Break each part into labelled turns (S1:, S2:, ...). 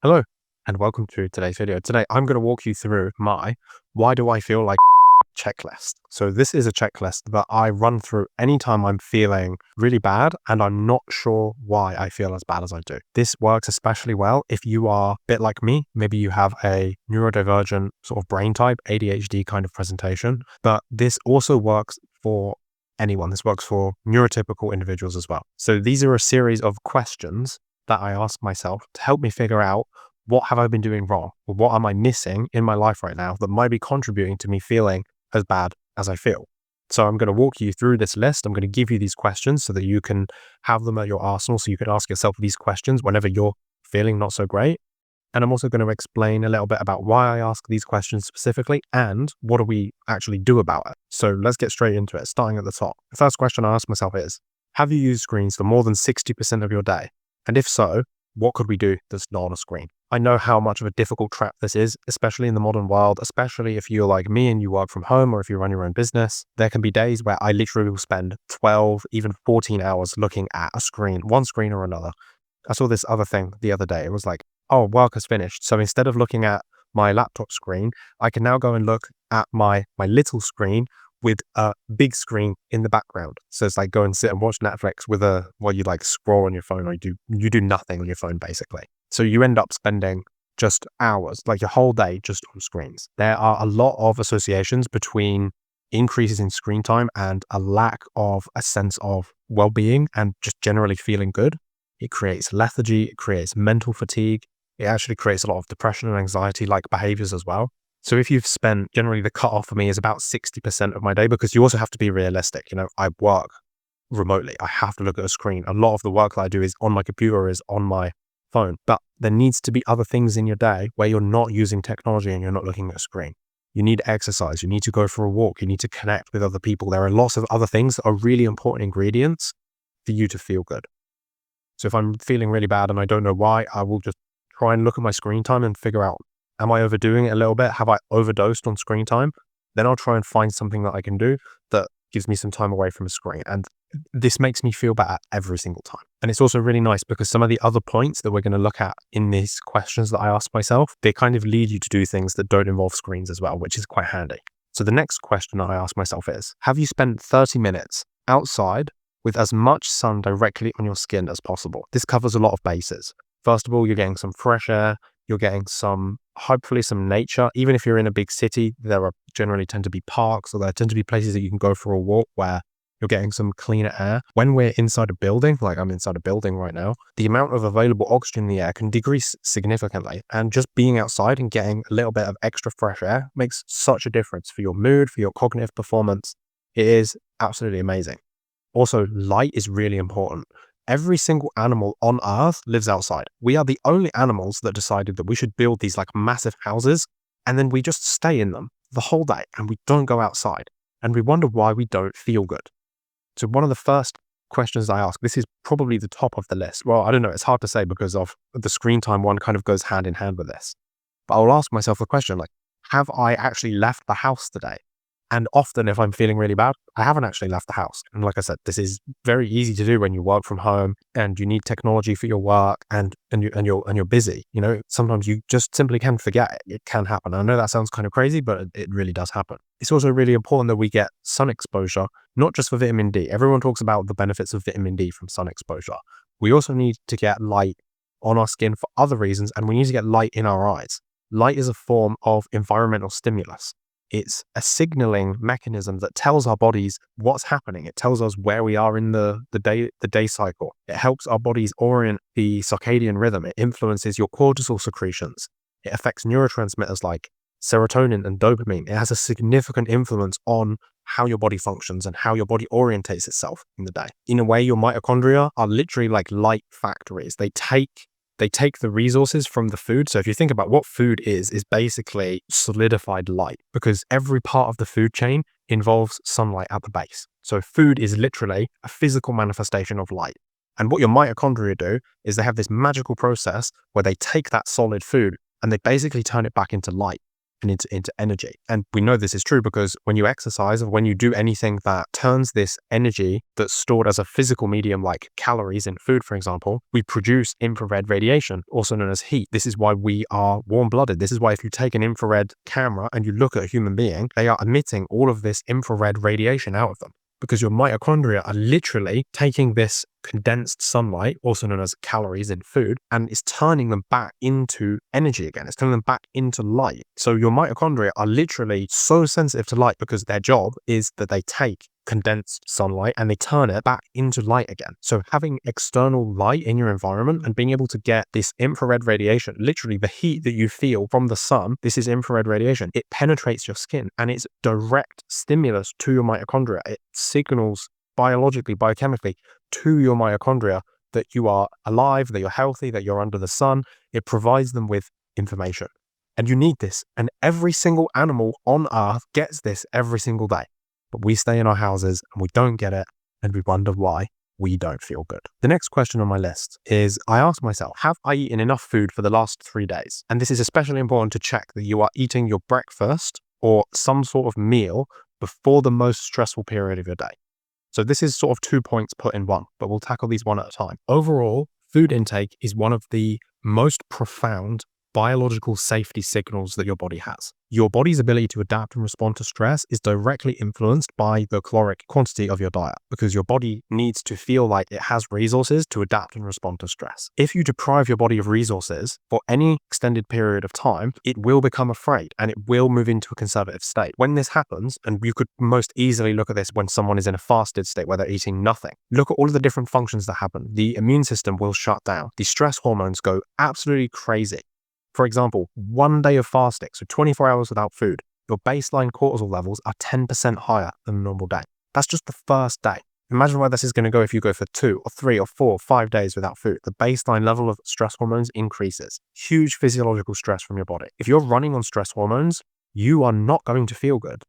S1: Hello, and welcome to today's video. Today, I'm going to walk you through my why do I feel like checklist. So this is a checklist that I run through anytime I'm feeling really bad and I'm not sure why I feel as bad as I do. This works especially well if you are a bit like me. Maybe you have a neurodivergent sort of brain type, ADHD kind of presentation, but this also works for anyone. This works for neurotypical individuals as well. So these are a series of questions that I ask myself to help me figure out what have I been doing wrong, or what am I missing in my life right now that might be contributing to me feeling as bad as I feel. So I'm going to walk you through this list. I'm going to give you these questions so that you can have them at your arsenal, so you can ask yourself these questions whenever you're feeling not so great. And I'm also going to explain a little bit about why I ask these questions specifically and what do we actually do about it. So let's get straight into it, starting at the top. The first question I ask myself is, have you used screens for more than 60% of your day? And if so, what could we do that's not on a screen? I know how much of a difficult trap this is, especially in the modern world, especially if you're like me and you work from home or if you run your own business. There can be days where I literally will spend 12, even 14 hours looking at a screen, one screen or another. I saw this other thing the other day. It was like, oh, work has finished. So instead of looking at my laptop screen, I can now go and look at my little screen with a big screen in the background. So it's like go and sit and watch Netflix with while you like scroll on your phone, or you do nothing on your phone basically. So you end up spending just hours, like your whole day just on screens. There are a lot of associations between increases in screen time and a lack of a sense of well-being and just generally feeling good. It creates lethargy, it creates mental fatigue. It actually creates a lot of depression and anxiety-like behaviors as well. So if you've spent, generally the cutoff for me is about 60% of my day, because you also have to be realistic. You know, I work remotely. I have to look at a screen. A lot of the work that I do is on my computer, is on my phone, but there needs to be other things in your day where you're not using technology and you're not looking at a screen. You need exercise. You need to go for a walk. You need to connect with other people. There are lots of other things that are really important ingredients for you to feel good. So if I'm feeling really bad and I don't know why, I will just try and look at my screen time and figure out, am I overdoing it a little bit? Have I overdosed on screen time? Then I'll try and find something that I can do that gives me some time away from a screen. And this makes me feel better every single time. And it's also really nice because some of the other points that we're going to look at in these questions that I ask myself, they kind of lead you to do things that don't involve screens as well, which is quite handy. So the next question I ask myself is, have you spent 30 minutes outside with as much sun directly on your skin as possible? This covers a lot of bases. First of all, you're getting some fresh air, you're getting hopefully some nature. Even if you're in a big city, there are generally tend to be parks, or there tend to be places that you can go for a walk where you're getting some cleaner air. When we're inside a building, like I'm inside a building right now, the amount of available oxygen in the air can decrease significantly. And just being outside and getting a little bit of extra fresh air makes such a difference for your mood, for your cognitive performance. It is absolutely amazing. Also, light is really important. Every single animal on Earth lives outside. We are the only animals that decided that we should build these like massive houses, and then we just stay in them the whole day and we don't go outside. And we wonder why we don't feel good. So one of the first questions I ask, this is probably the top of the list. Well, I don't know. It's hard to say because of the screen time one kind of goes hand in hand with this. But I'll ask myself the question, like, have I actually left the house today? And often if I'm feeling really bad, I haven't actually left the house. And like I said, this is very easy to do when you work from home and you need technology for your work and you're busy. You know, sometimes you just simply can forget it. It can happen. I know that sounds kind of crazy, but it really does happen. It's also really important that we get sun exposure, not just for vitamin D. Everyone talks about the benefits of vitamin D from sun exposure. We also need to get light on our skin for other reasons, and we need to get light in our eyes. Light is a form of environmental stimulus. It's a signaling mechanism that tells our bodies what's happening. It tells us where we are in the day cycle. It helps our bodies orient the circadian rhythm. It influences your cortisol secretions. It affects neurotransmitters like serotonin and dopamine. It has a significant influence on how your body functions and how your body orientates itself in the day. In a way, your mitochondria are literally like light factories. They take the resources from the food. So if you think about what food is basically solidified light, because every part of the food chain involves sunlight at the base. So food is literally a physical manifestation of light. And what your mitochondria do is they have this magical process where they take that solid food and they basically turn it back into light. and into energy. And we know this is true because when you exercise or when you do anything that turns this energy that's stored as a physical medium, like calories in food, for example, we produce infrared radiation, also known as heat. This is why we are warm-blooded. This is why if you take an infrared camera and you look at a human being, they are emitting all of this infrared radiation out of them, because your mitochondria are literally taking this condensed sunlight, also known as calories in food, and it's turning them back into energy again. It's turning them back into light. So your mitochondria are literally so sensitive to light because their job is that they take condensed sunlight and they turn it back into light again. So having external light in your environment and being able to get this infrared radiation, literally the heat that you feel from the sun, this is infrared radiation. It penetrates your skin and it's direct stimulus to your mitochondria. It signals biologically, biochemically to your mitochondria that you are alive, that you're healthy, that you're under the sun. It provides them with information. And you need this. And every single animal on Earth gets this every single day. But we stay in our houses and we don't get it, and we wonder why we don't feel good. The next question on my list is, I ask myself, have I eaten enough food for the last 3 days? And this is especially important to check that you are eating your breakfast or some sort of meal before the most stressful period of your day. So this is sort of 2 points put in one, but we'll tackle these one at a time. Overall, food intake is one of the most profound biological safety signals that your body has. Your body's ability to adapt and respond to stress is directly influenced by the caloric quantity of your diet, because your body needs to feel like it has resources to adapt and respond to stress. If you deprive your body of resources for any extended period of time, it will become afraid and it will move into a conservative state. When this happens, and you could most easily look at this when someone is in a fasted state where they're eating nothing, look at all of the different functions that happen. The immune system will shut down. The stress hormones go absolutely crazy. For example, 1 day of fasting, so 24 hours without food, your baseline cortisol levels are 10% higher than a normal day. That's just the first day. Imagine where this is going to go if you go for 2 or 3 or 4 or 5 days without food. The baseline level of stress hormones increases. Huge physiological stress from your body. If you're running on stress hormones, you are not going to feel good.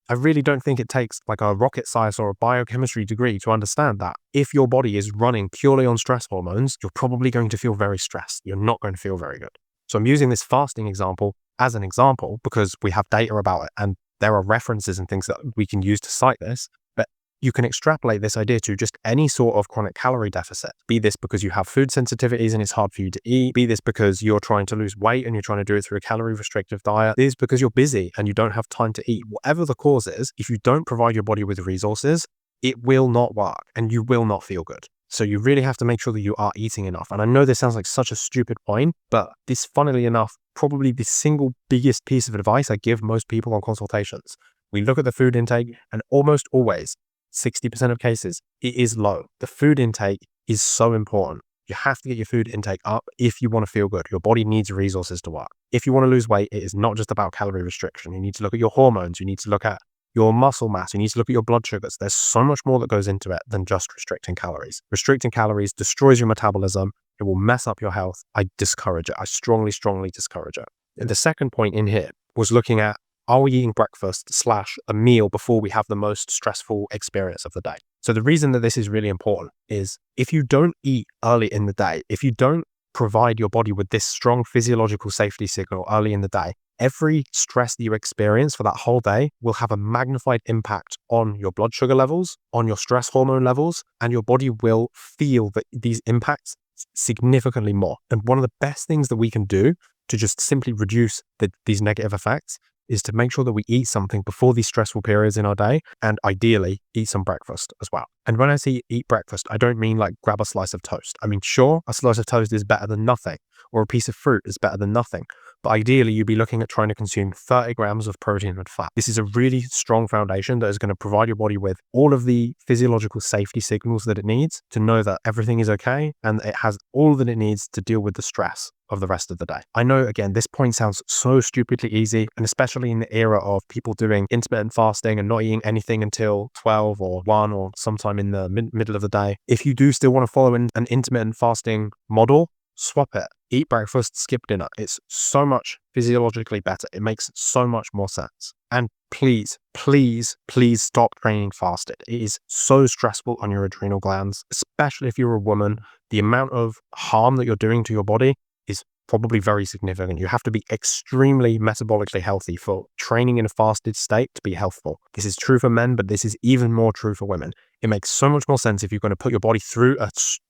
S1: I really don't think it takes like a rocket science or a biochemistry degree to understand that. If your body is running purely on stress hormones, you're probably going to feel very stressed. You're not going to feel very good. So I'm using this fasting example as an example because we have data about it and there are references and things that we can use to cite this. But you can extrapolate this idea to just any sort of chronic calorie deficit. Be this because you have food sensitivities and it's hard for you to eat. Be this because you're trying to lose weight and you're trying to do it through a calorie restrictive diet. Be this because you're busy and you don't have time to eat. Whatever the cause is, if you don't provide your body with resources, it will not work and you will not feel good. So you really have to make sure that you are eating enough. And I know this sounds like such a stupid point, but this, funnily enough, probably the single biggest piece of advice I give most people on consultations. We look at the food intake and almost always, 60% of cases, it is low. The food intake is so important. You have to get your food intake up if you want to feel good. Your body needs resources to work. If you want to lose weight, it is not just about calorie restriction. You need to look at your hormones. You need to look at your muscle mass. You need to look at your blood sugars. There's so much more that goes into it than just restricting calories. Restricting calories destroys your metabolism. It will mess up your health. I discourage it. I strongly, strongly discourage it. And the second point in here was looking at, are we eating breakfast / a meal before we have the most stressful experience of the day? So the reason that this is really important is if you don't eat early in the day, if you don't provide your body with this strong physiological safety signal early in the day, every stress that you experience for that whole day will have a magnified impact on your blood sugar levels, on your stress hormone levels, and your body will feel that these impacts significantly more. And one of the best things that we can do to just simply reduce these negative effects is to make sure that we eat something before these stressful periods in our day, and ideally eat some breakfast as well. And when I say eat breakfast, I don't mean like grab a slice of toast. I mean, sure, a slice of toast is better than nothing, or a piece of fruit is better than nothing. But ideally, you'd be looking at trying to consume 30 grams of protein and fat. This is a really strong foundation that is going to provide your body with all of the physiological safety signals that it needs to know that everything is okay and it has all that it needs to deal with the stress of the rest of the day. I know, again, this point sounds so stupidly easy, and especially in the era of people doing intermittent fasting and not eating anything until 12 or 1 or sometime in the middle of the day. If you do still want to follow an intermittent fasting model, swap it. Eat breakfast, skip dinner. It's so much physiologically better. It makes so much more sense. And please, please, please stop training fasted. It is so stressful on your adrenal glands, especially if you're a woman. The amount of harm that you're doing to your body is probably very significant. You have to be extremely metabolically healthy for training in a fasted state to be healthful. This is true for men, but this is even more true for women. It makes so much more sense if you're going to put your body through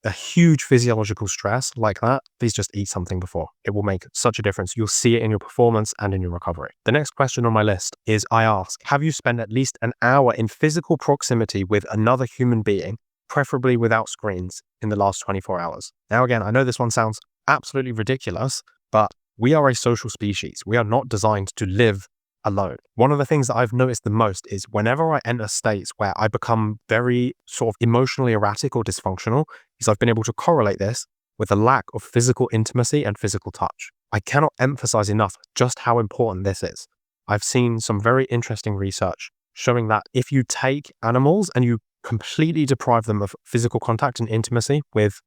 S1: a huge physiological stress like that. Please just eat something before. It will make such a difference. You'll see it in your performance and in your recovery. The next question on my list is I ask, have you spent at least an hour in physical proximity with another human being, preferably without screens, in the last 24 hours? Now, again, I know this one sounds absolutely ridiculous, but we are a social species. We are not designed to live alone. One of the things that I've noticed the most is whenever I enter states where I become very sort of emotionally erratic or dysfunctional, is I've been able to correlate this with a lack of physical intimacy and physical touch. I cannot emphasize enough just how important this is. I've seen some very interesting research showing that if you take animals and you completely deprive them of physical contact and intimacy with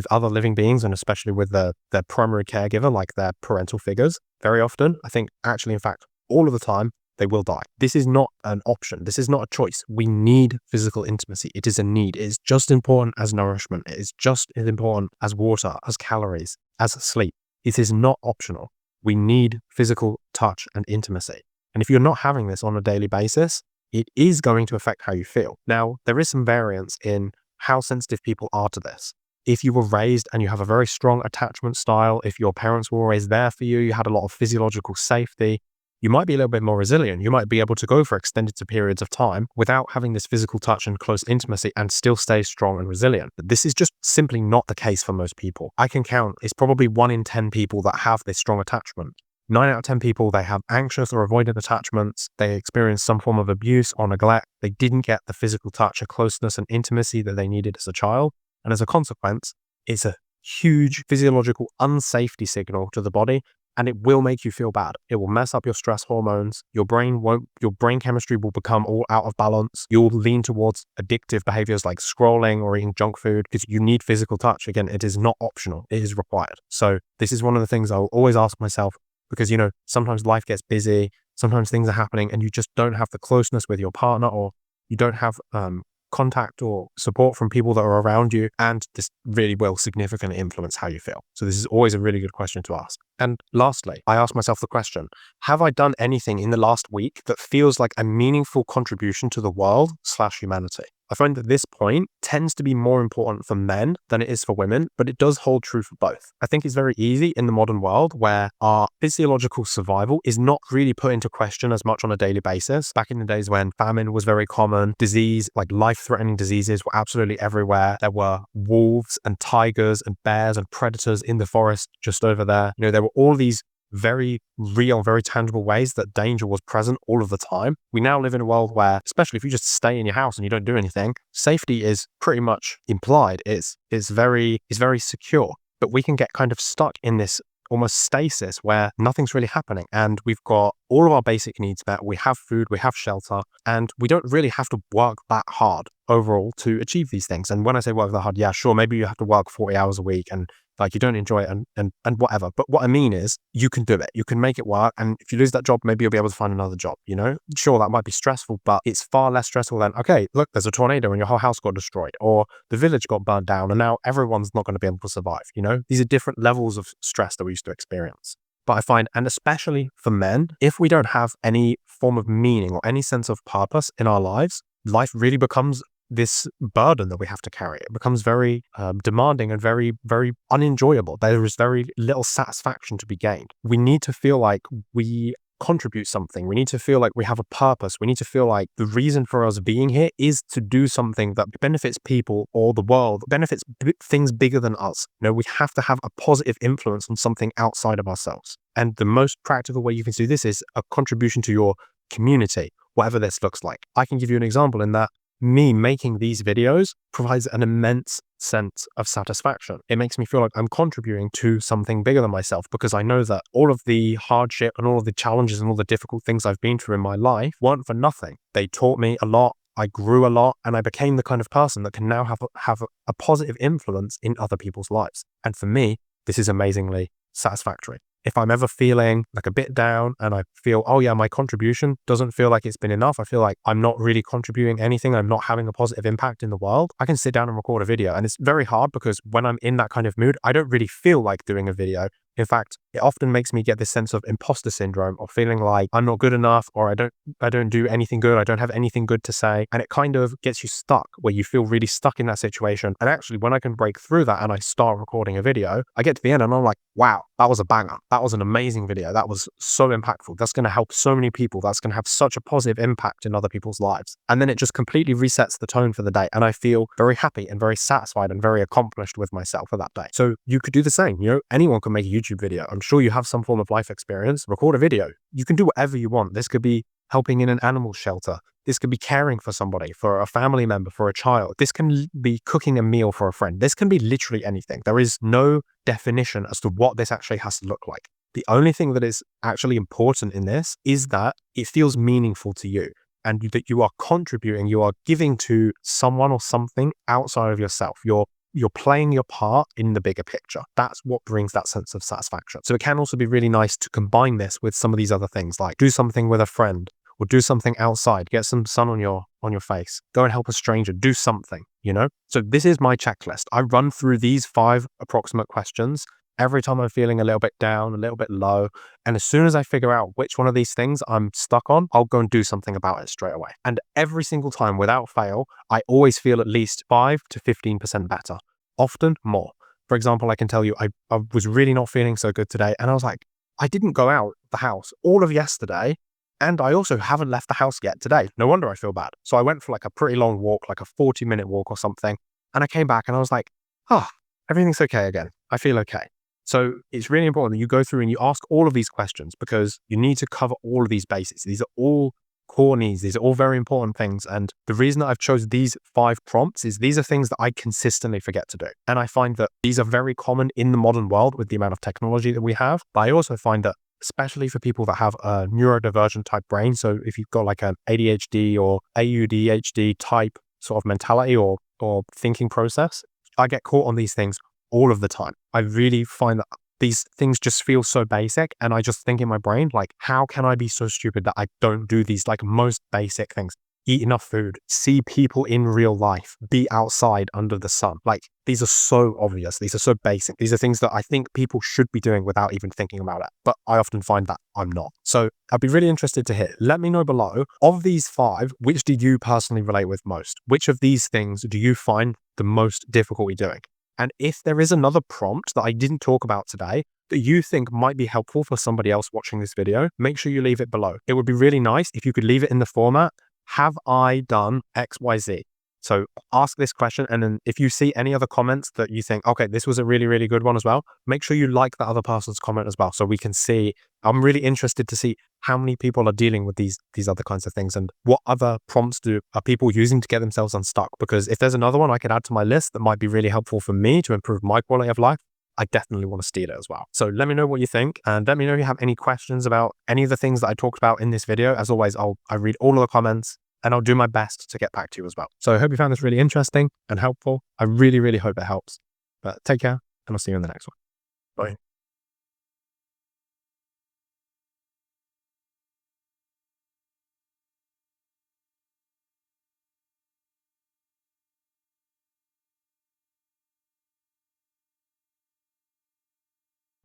S1: other living beings, and especially with their primary caregiver, like their parental figures, very often, I think actually, in fact, all of the time, they will die. This is not an option. This is not a choice. We need physical intimacy. It is a need. It is just important as nourishment. It is just as important as water, as calories, as sleep. It is not optional. We need physical touch and intimacy. And if you're not having this on a daily basis, it is going to affect how you feel. Now, there is some variance in how sensitive people are to this. If you were raised and you have a very strong attachment style, if your parents were always there for you, you had a lot of physiological safety, you might be a little bit more resilient. You might be able to go for extended periods of time without having this physical touch and close intimacy and still stay strong and resilient. But this is just simply not the case for most people. I can count, it's probably 1 in 10 people that have this strong attachment. 9 out of 10 people, they have anxious or avoidant attachments. They experience some form of abuse or neglect. They didn't get the physical touch and closeness and intimacy that they needed as a child. And as a consequence, it's a huge physiological unsafety signal to the body, and it will make you feel bad. It will mess up your stress hormones. Your brain chemistry will become all out of balance. You'll lean towards addictive behaviors like scrolling or eating junk food because you need physical touch. Again, it is not optional. It is required. So this is one of the things I'll always ask myself, because, sometimes life gets busy. Sometimes things are happening and you just don't have the closeness with your partner, or you don't have contact or support from people that are around you, and this really will significantly influence how you feel. So this is always a really good question to ask. And lastly, I ask myself the question, have I done anything in the last week that feels like a meaningful contribution to the world/humanity? I find that this point tends to be more important for men than it is for women, but it does hold true for both. I think it's very easy in the modern world where our physiological survival is not really put into question as much on a daily basis. Back in the days when famine was very common, disease, like life-threatening diseases, were absolutely everywhere. There were wolves and tigers and bears and predators in the forest just over there. There were all these very real, very tangible ways that danger was present all of the time. We now live in a world where, especially if you just stay in your house and you don't do anything, safety is pretty much implied. It's very secure. But we can get kind of stuck in this almost stasis where nothing's really happening, and we've got all of our basic needs met. We have food, we have shelter, and we don't really have to work that hard overall to achieve these things. And when I say work that hard, yeah, sure, maybe you have to work 40 hours a week and like you don't enjoy it and whatever. But what I mean is you can do it. You can make it work. And if you lose that job, maybe you'll be able to find another job, Sure, that might be stressful, but it's far less stressful than, okay, look, there's a tornado and your whole house got destroyed, or the village got burned down and now everyone's not going to be able to survive, These are different levels of stress that we used to experience. But I find, and especially for men, if we don't have any form of meaning or any sense of purpose in our lives, life really becomes this burden that we have to carry. It becomes very demanding and very, very unenjoyable. There is very little satisfaction to be gained. We need to feel like we contribute something. We need to feel like we have a purpose. We need to feel like the reason for us being here is to do something that benefits people or the world, benefits things bigger than us. We have to have a positive influence on something outside of ourselves. And the most practical way you can do this is a contribution to your community, whatever this looks like. I can give you an example in that me making these videos provides an immense sense of satisfaction. It makes me feel like I'm contributing to something bigger than myself, because I know that all of the hardship and all of the challenges and all the difficult things I've been through in my life weren't for nothing. They taught me a lot. I grew a lot, and I became the kind of person that can now have a positive influence in other people's lives. And for me, this is amazingly satisfactory. If I'm ever feeling like a bit down and I feel, oh yeah, my contribution doesn't feel like it's been enough, I feel like I'm not really contributing anything, I'm not having a positive impact in the world, I can sit down and record a video. And it's very hard because when I'm in that kind of mood, I don't really feel like doing a video. In fact, it often makes me get this sense of imposter syndrome, or feeling like I'm not good enough, or I don't do anything good. I don't have anything good to say. And it kind of gets you stuck, where you feel really stuck in that situation. And actually, when I can break through that and I start recording a video, I get to the end and I'm like, wow, that was a banger. That was an amazing video. That was so impactful. That's going to help so many people. That's going to have such a positive impact in other people's lives. And then it just completely resets the tone for the day. And I feel very happy and very satisfied and very accomplished with myself for that day. So you could do the same. You know, anyone can make a YouTube video. I'm sure you have some form of life experience. Record a video. You can do whatever you want. This could be helping in an animal shelter. This could be caring for somebody, for a family member, for a child. This can be cooking a meal for a friend. This can be literally anything. There is no definition as to what this actually has to look like. The only thing that is actually important in this is that it feels meaningful to you, and that you are contributing, you are giving to someone or something outside of yourself. You're playing your part in the bigger picture. That's what brings that sense of satisfaction. So it can also be really nice to combine this with some of these other things, like do something with a friend, or do something outside, get some sun on your face, go and help a stranger, do something, you know? So this is my checklist. I run through these 5 approximate questions every time I'm feeling a little bit down, a little bit low. And as soon as I figure out which one of these things I'm stuck on, I'll go and do something about it straight away. And every single time, without fail, I always feel at least 5 to 15% better, often more. For example, I can tell you, I was really not feeling so good today. And I was like, I didn't go out the house all of yesterday. And I also haven't left the house yet today. No wonder I feel bad. So I went for like a pretty long walk, like a 40-minute walk or something. And I came back and I was like, everything's okay again. I feel okay. So it's really important that you go through and you ask all of these questions, because you need to cover all of these bases. These are all core needs. These are all very important things. And the reason that I've chosen these 5 prompts is these are things that I consistently forget to do. And I find that these are very common in the modern world with the amount of technology that we have. But I also find that, especially for people that have a neurodivergent type brain, so if you've got like an ADHD or AuDHD type sort of mentality or thinking process, I get caught on these things all of the time. I really find that these things just feel so basic, and I just think in my brain, like, how can I be so stupid that I don't do these like most basic things? Eat enough food, see people in real life, be outside under the sun. Like, these are so obvious. These are so basic. These are things that I think people should be doing without even thinking about it. But I often find that I'm not. So I'd be really interested to hear. Let me know below, of these 5, which do you personally relate with most? Which of these things do you find the most difficulty doing? And if there is another prompt that I didn't talk about today that you think might be helpful for somebody else watching this video, make sure you leave it below. It would be really nice if you could leave it in the format, have I done XYZ? So ask this question, and then if you see any other comments that you think, okay, this was a really, really good one as well, make sure you like that other person's comment as well, so we can see. I'm really interested to see how many people are dealing with these other kinds of things, and what other prompts are people using to get themselves unstuck. Because if there's another one I could add to my list that might be really helpful for me to improve my quality of life, I definitely want to steal it as well. So let me know what you think, and let me know if you have any questions about any of the things that I talked about in this video. As always, I read all of the comments, and I'll do my best to get back to you as well. So I hope you found this really interesting and helpful. I really, really hope it helps. But take care, and I'll see you in the next one. Bye.